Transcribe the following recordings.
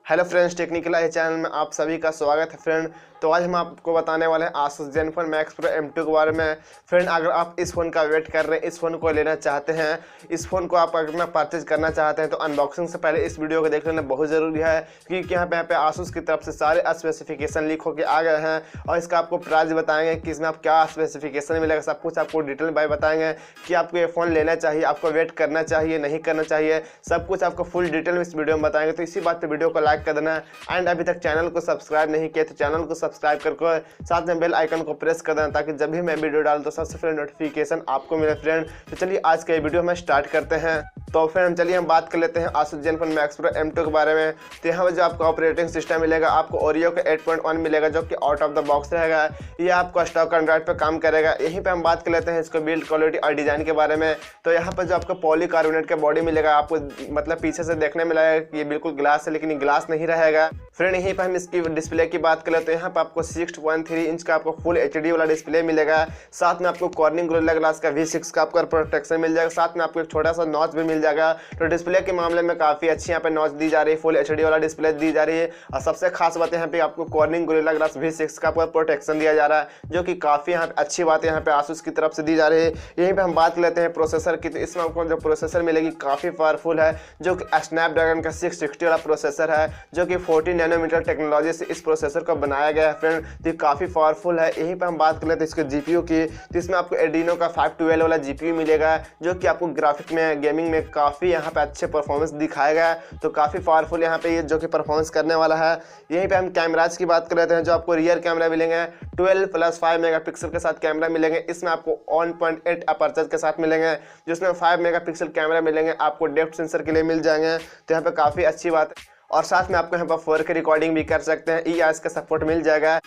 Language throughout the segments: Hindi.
Hello friends, technical I channel में आप सभी का स्वागत है फ्रेंड। तो आज हम आपको बताने वाले हैं Asus Zenfone max pro M2 के बारे में। फ्रेंड, अगर आप इस फ़ोन का वेट कर रहे हैं, इस फ़ोन को लेना चाहते हैं, इस फ़ोन को आप अगर परचेज करना चाहते हैं तो अनबॉक्सिंग से पहले इस वीडियो को देख लेना बहुत ज़रूरी है, क्योंकि यहाँ पे आसूस की तरफ से सारे स्पेसिफिकेशन लीक होकर आ गए हैं और इसका आपको प्राइस बताएंगे कि इसमें आप क्या स्पेसिफिकेशन मिलेगा। सब कुछ आपको डिटेल बाय बताएंगे कि आपको ये फ़ोन लेना चाहिए, आपको वेट करना चाहिए, नहीं करना चाहिए। सब कुछ आपको फुल डिटेल में इस वीडियो में बताएंगे। तो इसी बात पर वीडियो को लाइक कर देना एंड अभी तक चैनल को सब्सक्राइब नहीं किया तो चैनल को सब्सक्राइब करके साथ में बेल आइकन को प्रेस कर देना, ताकि जब भी मैं वीडियो डालूं तो सबसे पहले नोटिफिकेशन आपको मिले फ्रेंड। तो चलिए आज का ये वीडियो हम स्टार्ट करते हैं। तो फ्रेंड चलिए हम बात कर लेते हैं Asus Zenfone max pro M2 के बारे में। तो यहाँ पर जो आपको ऑपरेटिंग सिस्टम मिलेगा, आपको ओरियो का 8.1 मिलेगा जो कि आउट ऑफ द बॉक्स रहेगा। ये आपको स्टॉक एंड्रॉइड पर काम करेगा। यहीं पर हम बात कर लेते हैं इसको बिल्ड क्वालिटी और डिज़ाइन के बारे में। तो यहाँ पर जो आपको पॉलीकार्बोनेट का बॉडी मिलेगा, आपको मतलब पीछे से देखने में लगेगा कि ये बिल्कुल ग्लास है, लेकिन ये ग्लास नहीं रहेगा फ्रेंड। यहीं पर हम इसकी डिस्प्ले की बात कर लेते हैं। यहाँ पर आपको 6.3 इंच का आपको फुल HD वाला डिस्प्ले मिलेगा। साथ में आपको कॉर्निंग गोरिल्ला ग्लास का V6 का आपको प्रोटेक्शन मिल जाएगा। साथ में आपको एक छोटा सा नॉच भी मिल जाएगा। तो डिस्प्ले के मामले में काफ़ी अच्छी यहाँ पे नॉच दी जा रही है, फुल HD वाला डिस्प्ले दी जा रही है। और सबसे खास बात यहाँ पे आपको कॉर्निंग गोरिल्ला ग्लास V6 का आपको प्रोटेक्शन दिया जा रहा है, जो कि काफ़ी यहाँ पे अच्छी बात है यहाँ पे आसूस की तरफ से दी जा रही है। यहीं पर हम बात कर लेते हैं प्रोसेसर की। तो इसमें आपको जो प्रोसेसर मिलेगी काफ़ी पावरफुल है, जो कि स्नैपड्रैगन का 660 वाला प्रोसेसर है, जो कि 14 नैनोमीटर टेक्नोलॉजी से इस प्रोसेसर को बनाया गया है फ्रेंड। तो ये काफ़ी पावरफुल है। यहीं पर हम बात कर लेते हैं इसके GPU की। तो इसमें आपको एडिनो का 512 वाला GPU मिलेगा, जो कि आपको ग्राफिक में गेमिंग में काफ़ी यहाँ पे अच्छे परफॉर्मेंस दिखाएगा। तो काफ़ी पावरफुल यहाँ पे ये जो कि परफॉर्मेंस करने वाला है। यहीं पे हम कैमराज की बात कर लेते हैं। जो आपको रियर कैमरा मिलेंगे 12+5 मेगापिक्सल के साथ कैमरा मिलेंगे। इसमें आपको 1.8 अपर्चर के साथ मिलेंगे, जिसमें 5 मेगापिक्सल कैमरा मिलेंगे। आपको डेप्थ सेंसर के लिए मिल जाएंगे। तो यहाँ पे काफ़ी अच्छी बात है। और साथ में आपको यहाँ पर 4K रिकॉर्डिंग भी कर सकते हैं, EIS का सपोर्ट मिल जाएगा।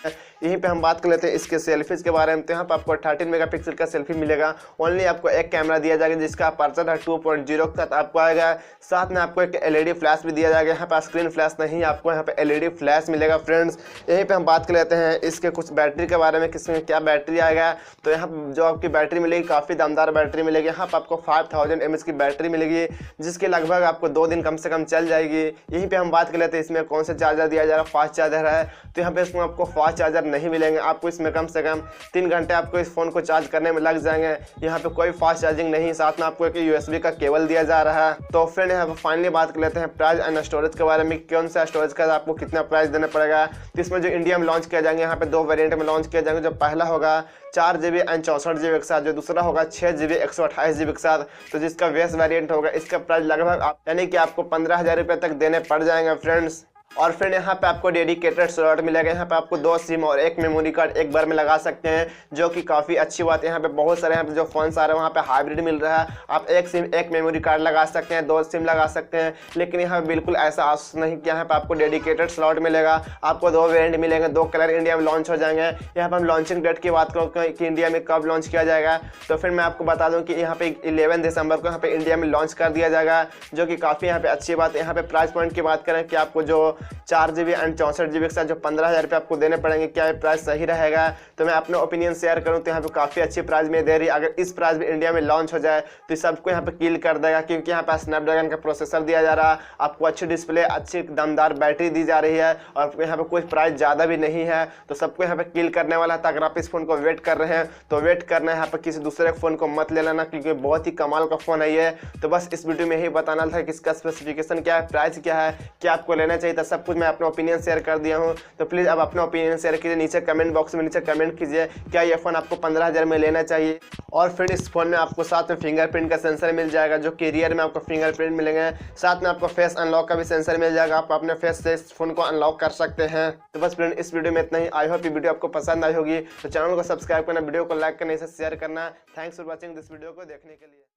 यहीं पे हम बात कर लेते हैं इसके सेल्फीज के बारे में। तो यहाँ पर आपको 13 मेगापिक्सल का सेल्फी मिलेगा। ओनली आपको एक कैमरा दिया जाएगा, जिसका अपर्चर है 2.0 के साथ आपको आएगा। साथ में आपको एक LED फ्लैश भी दिया जाएगा। यहाँ पर स्क्रीन फ्लैश नहीं, आपको यहाँ पे LED फ्लैश मिलेगा फ्रेंड्स। यहीं पर हम बात कर लेते हैं इसके कुछ बैटरी के बारे में, किसमें क्या बैटरी आएगा। तो यहाँ जो आपकी बैटरी मिलेगी काफ़ी दमदार बैटरी मिलेगी। यहाँ पर आपको 5000 mAh की बैटरी मिलेगी, जिसके लगभग आपको 2 दिन कम से कम चल जाएगी। यहीं पर हम बात कर लेते हैं इसमें कौन सा चार्जर दिया जा रहा है। फास्ट चार्जर है। तो यहाँ पे इसमें आपको फास्ट चार्जर नहीं मिलेंगे। आपको इसमें कम से कम 3 घंटे आपको इस फोन को चार्ज करने में लग जाएंगे। यहाँ पे कोई फास्ट चार्जिंग नहीं। साथ में आपको एक USB का केबल दिया जा रहा है। तो फ्रेंड यहाँ पे फाइनली बात कर लेते हैं प्राइस एंड स्टोरेज के बारे में, कौन सा स्टोरेज का आपको कितना प्राइस देना पड़ेगा। तो इसमें जो इंडिया में लॉन्च किया जाएंगे, यहाँ पे 2 वेरिएंट में लॉन्च किया जाएंगे। जो पहला होगा 4GB एंड 64GB के साथ, जो दूसरा होगा 6GB 128GB के साथ। तो जिसका बेस वेरिएंट होगा, इसका प्राइस लगभग यानी कि आपको 15,000 रुपये तक देने पड़ जाएंगे फ्रेंड्स। और फिर यहाँ पे आपको डेडिकेटेड स्लॉट मिलेगा। यहाँ पे आपको 2 सिम और 1 मेमोरी कार्ड एक बार में लगा सकते हैं, जो कि काफ़ी अच्छी बात है। यहाँ पे बहुत सारे यहाँ पे जो फोन्स आ रहे हैं वहाँ पे हाइब्रिड मिल रहा है। आप 1 सिम 1 मेमोरी कार्ड लगा सकते हैं, 2 सिम लगा सकते हैं। लेकिन यहाँ पे बिल्कुल ऐसा आस नहीं कि यहाँ पे आपको डेडिकेटेड स्लॉट मिलेगा। आपको 2 वेरिएंट मिलेंगे, 2 कलर इंडिया में लॉन्च हो जाएंगे। यहाँ पर हम लॉन्चिंग डेट की बात करें कि इंडिया में कब लॉन्च किया जाएगा, तो फिर मैं आपको बता दूँ कि यहाँ पे 11 दिसंबर को यहाँ पे इंडिया में लॉन्च कर दिया जाएगा, जो कि काफ़ी यहाँ पे अच्छी बात है। यहाँ पे प्राइस पॉइंट की बात करें कि आपको जो 4GB एंड 64GB के साथ जो 15,000 रुपये आपको देने पड़ेंगे, क्या ये प्राइस सही रहेगा। तो मैं अपने ओपिनियन शेयर करूं तो यहाँ पे काफ़ी अच्छी प्राइस में दे रही है। अगर इस प्राइस में इंडिया में लॉन्च हो जाए तो सबको यहाँ पे किल कर देगा, क्योंकि यहाँ पे स्नैपड्रैगन का प्रोसेसर दिया जा रहा है। आपको अच्छी डिस्प्ले, अच्छी दमदार बैटरी दी जा रही है, और यहाँ पे कोई प्राइस ज़्यादा भी नहीं है। तो सबको यहाँ पे किल करने वाला है। तो अगर आप इस फोन को वेट कर रहे हैं तो वेट करना है, यहाँ पर किसी दूसरे फ़ोन को मत ले लेना, क्योंकि बहुत ही कमाल का फ़ोन है ये। तो बस इस वीडियो में यही बताना था कि इसका स्पेसिफिकेशन क्या है, प्राइस क्या है, क्या आपको लेना चाहिए था। सब कुछ मैं अपना ओपिनियन शेयर कर दिया हूँ। तो प्लीज़ अब अपना ओपिनियन शेयर कीजिए नीचे कमेंट बॉक्स में, नीचे कमेंट कीजिए क्या ये फ़ोन आपको 15,000 में लेना चाहिए। और फिर इस फोन में आपको साथ में फिंगरप्रिंट का सेंसर मिल जाएगा, जो कि रियर में आपको फिंगरप्रिंट मिलेंगे। साथ में आपको फेस अनलॉक का भी सेंसर मिल जाएगा, आप अपने फेस से इस फोन को अनलॉक कर सकते हैं। तो बस फ्रेंड इस वीडियो में इतना ही। आई होप ये वीडियो आपको पसंद आई होगी। तो चैनल को सब्सक्राइब करना, वीडियो को लाइक करना, इसे शेयर करना। Thanks for watching this video को देखने के लिए।